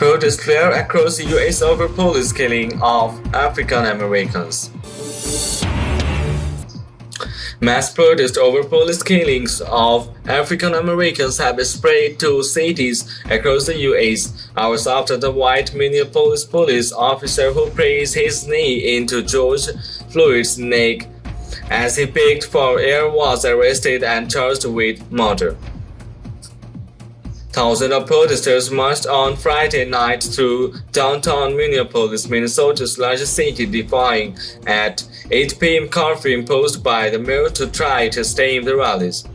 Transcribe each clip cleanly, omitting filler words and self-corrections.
Protests flare across the US over police killing of African Americans. Mass protests over police killings of African Americans have spread to cities across the US hours after the white Minneapolis police officer who placed his knee into George Floyd's neck as he begged for air was arrested and charged with murder. Thousands of protesters marched on Friday night through downtown Minneapolis, Minnesota's largest city, defying at 8 p.m. curfew imposed by the mayor to try to stem the rallies.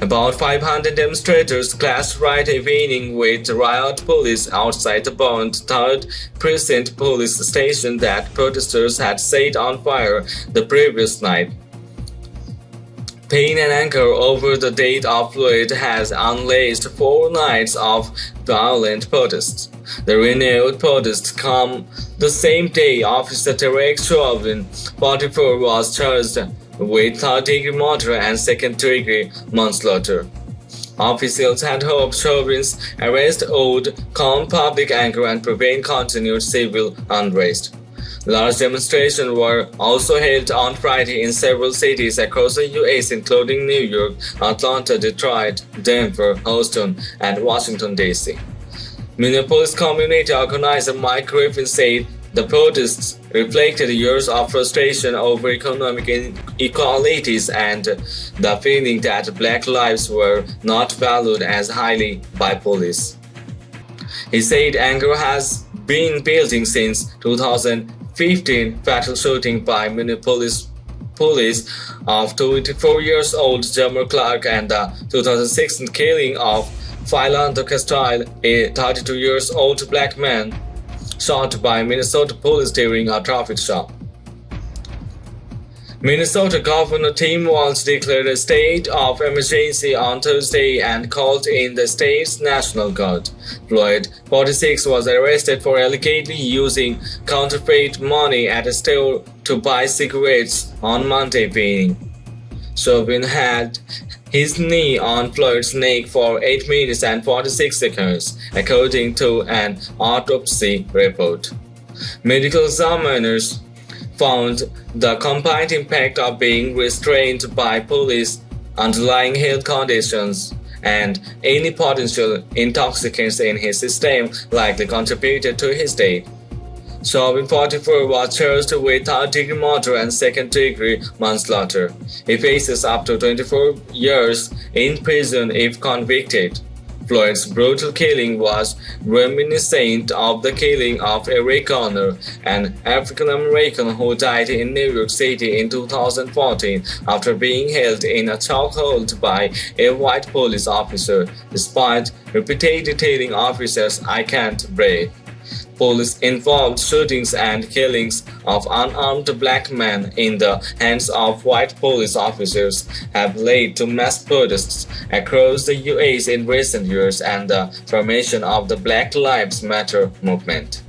About 500 demonstrators clashed Friday evening with riot police outside the burned 3rd Precinct police station that protesters had set on fire the previous night. Pain and anger over the death of Floyd has unleashed 4 nights of violent protests. The renewed protests come the same day Officer Derek Chauvin, 44, was charged with third-degree murder and second-degree manslaughter. Officials had hoped Chauvin's arrest would calm public anger and prevent continued civil unrest. Large demonstrations were also held on Friday in several cities across the U.S., including New York, Atlanta, Detroit, Denver, Houston, and Washington, D.C. Minneapolis community organizer Mike Griffin said the protests reflected years of frustration over economic inequalities and the feeling that Black lives were not valued as highly by police. He said anger has been building since 2015 fatal shooting by Minneapolis police of 24-year-old Jamar Clark and the 2016 killing of Philando Castile, a 32-year-old black man shot by Minnesota police during a traffic stop. Minnesota Governor Tim Walz declared a state of emergency on Thursday and called in the state's National Guard. Floyd, 46, was arrested for allegedly using counterfeit money at a store to buy cigarettes on Monday evening. Chauvin had his knee on Floyd's neck for 8 minutes and 46 seconds, according to an autopsy report. Medical examiners found the combined impact of being restrained by police, underlying health conditions, and any potential intoxicants in his system likely contributed to his death. Chauvin, 44, was charged with third-degree murder and second-degree manslaughter. He faces up to 24 years in prison if convicted. Floyd's brutal killing was reminiscent of the killing of Eric Garner, an African-American who died in New York City in 2014 after being held in a chokehold by a white police officer, despite repeatedly telling officers, "I can't breathe." Police-involved shootings and killings of unarmed black men in the hands of white police officers have led to mass protests across the U.S. in recent years and the formation of the Black Lives Matter movement.